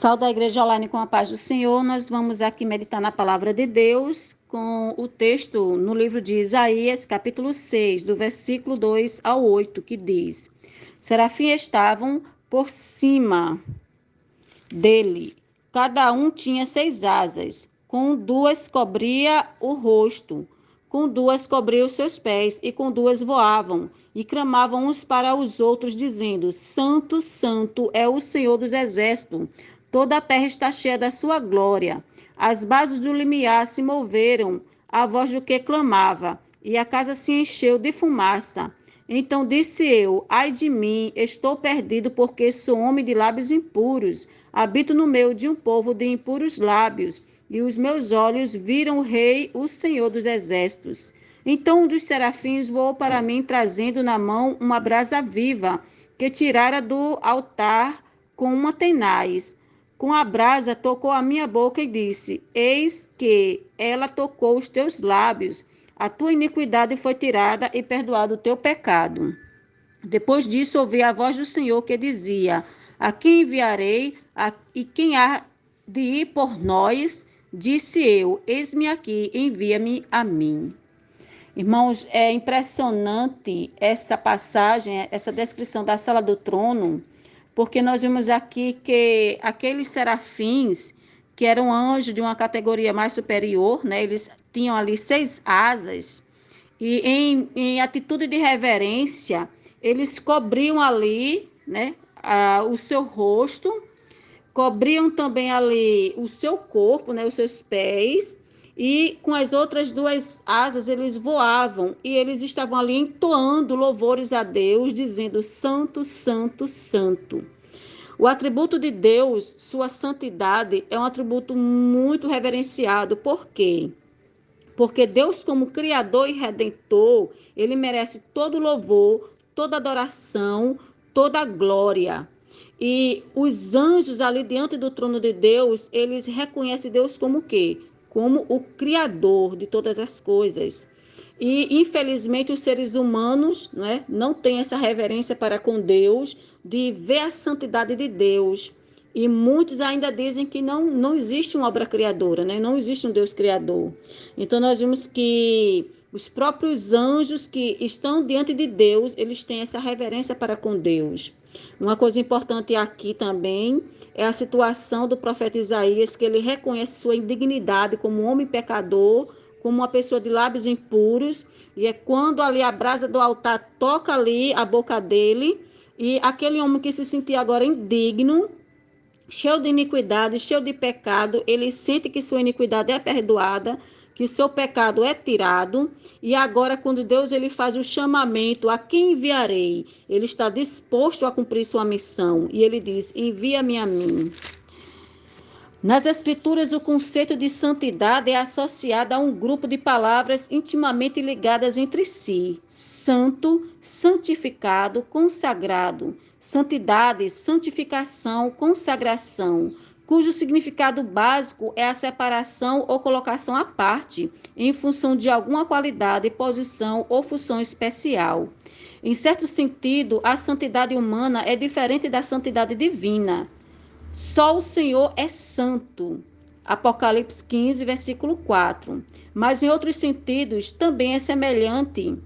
Salve a Igreja Online com a paz do Senhor. Nós vamos aqui meditar na palavra de Deus com o texto no livro de Isaías, capítulo 6, do versículo 2 ao 8, que diz: Serafins estavam por cima dele, cada um tinha 6 asas, com 2 cobria o rosto, com 2 cobria os seus pés, e com 2 voavam, e clamavam uns para os outros, dizendo: Santo, Santo é o Senhor dos Exércitos, toda a terra está cheia da sua glória. As bases do limiar se moveram, a voz do que clamava, e a casa se encheu de fumaça. Então disse eu: ai de mim, estou perdido, porque sou homem de lábios impuros. Habito no meio de um povo de impuros lábios, e os meus olhos viram o Rei, o Senhor dos Exércitos. Então um dos serafins voou para mim, trazendo na mão uma brasa viva, que tirara do altar com uma tenaz. Com a brasa tocou a minha boca e disse: eis que ela tocou os teus lábios. A tua iniquidade foi tirada e perdoado o teu pecado. Depois disso ouvi a voz do Senhor que dizia: a quem enviarei? E quem há de ir por nós? Disse eu: eis-me aqui, envia-me a mim. Irmãos, é impressionante essa passagem, essa descrição da sala do trono, porque nós vimos aqui que aqueles serafins, que eram anjos de uma categoria mais superior, né, eles tinham ali 6 asas, e em atitude de reverência, eles cobriam ali, né, o seu rosto, cobriam também ali o seu corpo, né, os seus pés, e com as outras 2 asas eles voavam, e eles estavam ali entoando louvores a Deus, dizendo: Santo, Santo, Santo. O atributo de Deus, sua santidade, é um atributo muito reverenciado. Por quê? Porque Deus, como Criador e Redentor, ele merece todo louvor, toda adoração, toda glória. E os anjos ali diante do trono de Deus, eles reconhecem Deus como o quê? Como o Criador de todas as coisas. E, infelizmente, os seres humanos, né, não têm essa reverência para com Deus, de ver a santidade de Deus. E muitos ainda dizem que não existe uma obra criadora, né? Não existe um Deus criador. Então, nós vimos que os próprios anjos que estão diante de Deus, eles têm essa reverência para com Deus. Uma coisa importante aqui também é a situação do profeta Isaías, que ele reconhece sua indignidade como um homem pecador, como uma pessoa de lábios impuros, e é quando ali a brasa do altar toca ali a boca dele, e aquele homem que se sentia agora indigno, cheio de iniquidade, cheio de pecado, ele sente que sua iniquidade é perdoada, que seu pecado é tirado, e agora quando Deus ele faz o chamamento: a quem enviarei? Ele está disposto a cumprir sua missão, e ele diz: envia-me a mim. Nas Escrituras, o conceito de santidade é associado a um grupo de palavras intimamente ligadas entre si: santo, santificado, consagrado. Santidade, santificação, consagração, cujo significado básico é a separação ou colocação à parte, em função de alguma qualidade, posição ou função especial. Em certo sentido, a santidade humana é diferente da santidade divina. Só o Senhor é santo. Apocalipse 15, versículo 4. Mas em outros sentidos também é semelhante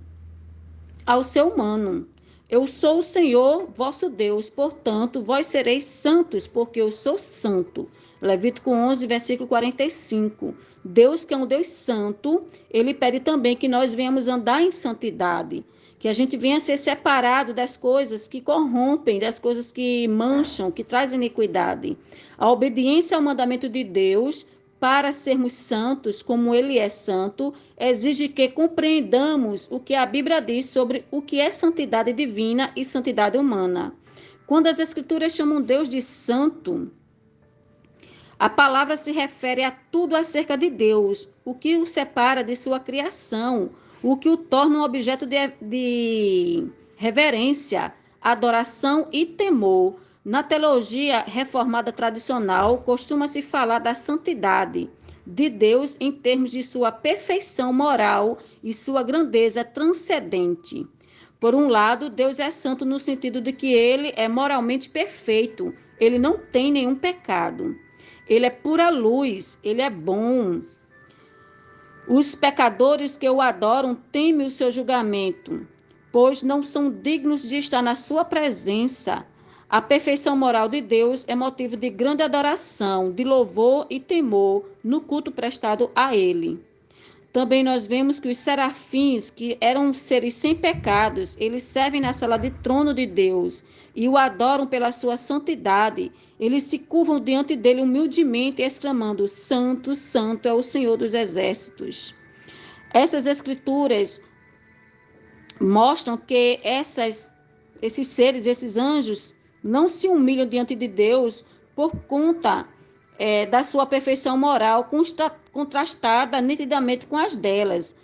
ao ser humano. Eu sou o Senhor, vosso Deus, portanto, vós sereis santos, porque eu sou santo. Levítico 11, versículo 45. Deus, que é um Deus santo, ele pede também que nós venhamos andar em santidade, que a gente venha ser separado das coisas que corrompem, das coisas que mancham, que trazem iniquidade. A obediência ao mandamento de Deus, para sermos santos, como ele é santo, exige que compreendamos o que a Bíblia diz sobre o que é santidade divina e santidade humana. Quando as Escrituras chamam Deus de santo, a palavra se refere a tudo acerca de Deus, o que o separa de sua criação, o que o torna um objeto de reverência, adoração e temor. Na teologia reformada tradicional, costuma-se falar da santidade de Deus em termos de sua perfeição moral e sua grandeza transcendente. Por um lado, Deus é santo no sentido de que ele é moralmente perfeito, Ele não tem nenhum pecado. Ele é pura luz, ele é bom. Os pecadores que o adoram temem o seu julgamento, pois não são dignos de estar na sua presença. A perfeição moral de Deus é motivo de grande adoração, de louvor e temor no culto prestado a ele. Também nós vemos que os serafins, que eram seres sem pecados, eles servem na sala de trono de Deus e o adoram pela sua santidade. Eles se curvam diante dele humildemente, exclamando: Santo, Santo é o Senhor dos exércitos. Essas escrituras mostram que esses seres, esses anjos, não se humilham diante de Deus por conta da sua perfeição moral, contrastada nitidamente com as delas,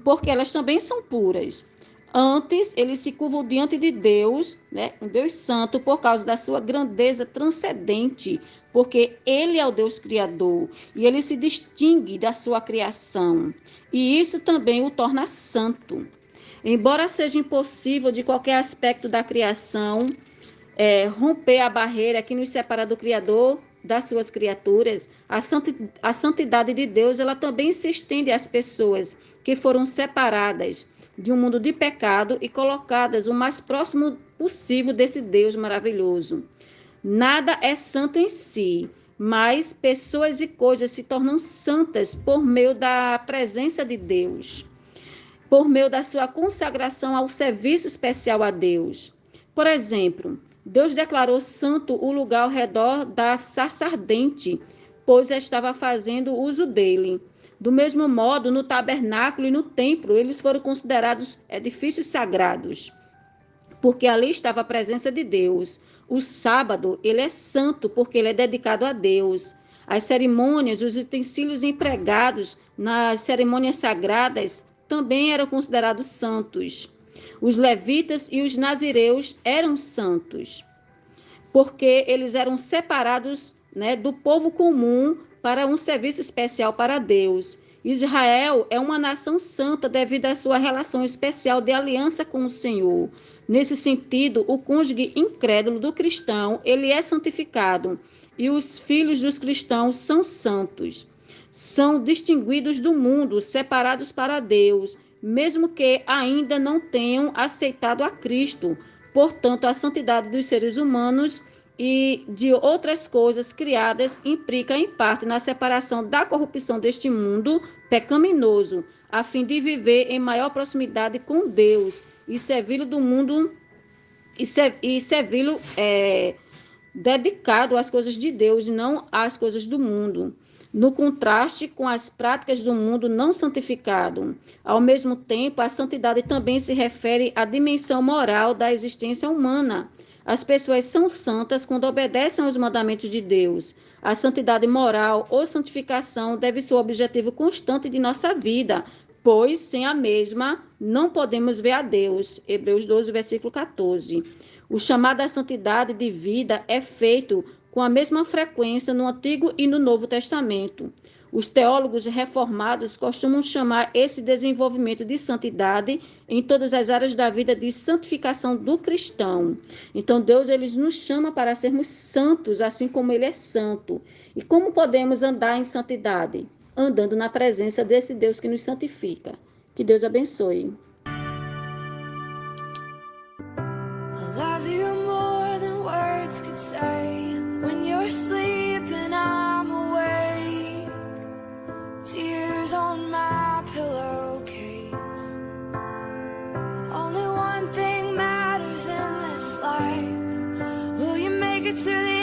porque elas também são puras. Antes, eles se curvam diante de Deus, né, um Deus santo, por causa da sua grandeza transcendente, porque ele é o Deus criador e ele se distingue da sua criação. E isso também o torna santo. Embora seja impossível de qualquer aspecto da criação romper a barreira que nos separa do Criador, das suas criaturas, a santidade de Deus, ela também se estende às pessoas que foram separadas de um mundo de pecado e colocadas o mais próximo possível desse Deus maravilhoso. Nada é santo em si, mas pessoas e coisas se tornam santas por meio da presença de Deus, por meio da sua consagração ao serviço especial a Deus. Por exemplo, Deus declarou santo o lugar ao redor da sarça ardente, pois estava fazendo uso dele. Do mesmo modo, no tabernáculo e no templo, eles foram considerados edifícios sagrados, porque ali estava a presença de Deus. O sábado, ele é santo, porque ele é dedicado a Deus. As cerimônias, os utensílios empregados nas cerimônias sagradas também eram considerados santos. Os levitas e os nazireus eram santos, porque eles eram separados, né, do povo comum para um serviço especial para Deus. Israel é uma nação santa devido à sua relação especial de aliança com o Senhor. Nesse sentido, o cônjuge incrédulo do cristão, ele é santificado, e os filhos dos cristãos são santos. São distinguidos do mundo, separados para Deus, mesmo que ainda não tenham aceitado a Cristo. Portanto, a santidade dos seres humanos e de outras coisas criadas implica, em parte, na separação da corrupção deste mundo pecaminoso, a fim de viver em maior proximidade com Deus e servi-lo do mundo e servi-lo dedicado às coisas de Deus e não às coisas do mundo, no contraste com as práticas do mundo não santificado. Ao mesmo tempo, a santidade também se refere à dimensão moral da existência humana. As pessoas são santas quando obedecem aos mandamentos de Deus. A santidade moral ou santificação deve ser o objetivo constante de nossa vida, pois sem a mesma não podemos ver a Deus. Hebreus 12, versículo 14. O chamado à santidade de vida é feito com a mesma frequência no Antigo e no Novo Testamento. Os teólogos reformados costumam chamar esse desenvolvimento de santidade em todas as áreas da vida de santificação do cristão. Então, Deus ele nos chama para sermos santos, assim como ele é santo. E como podemos andar em santidade? Andando na presença desse Deus que nos santifica. Que Deus abençoe. Sleeping, I'm awake. Tears on my pillowcase. Only one thing matters in this life. Will you make it to the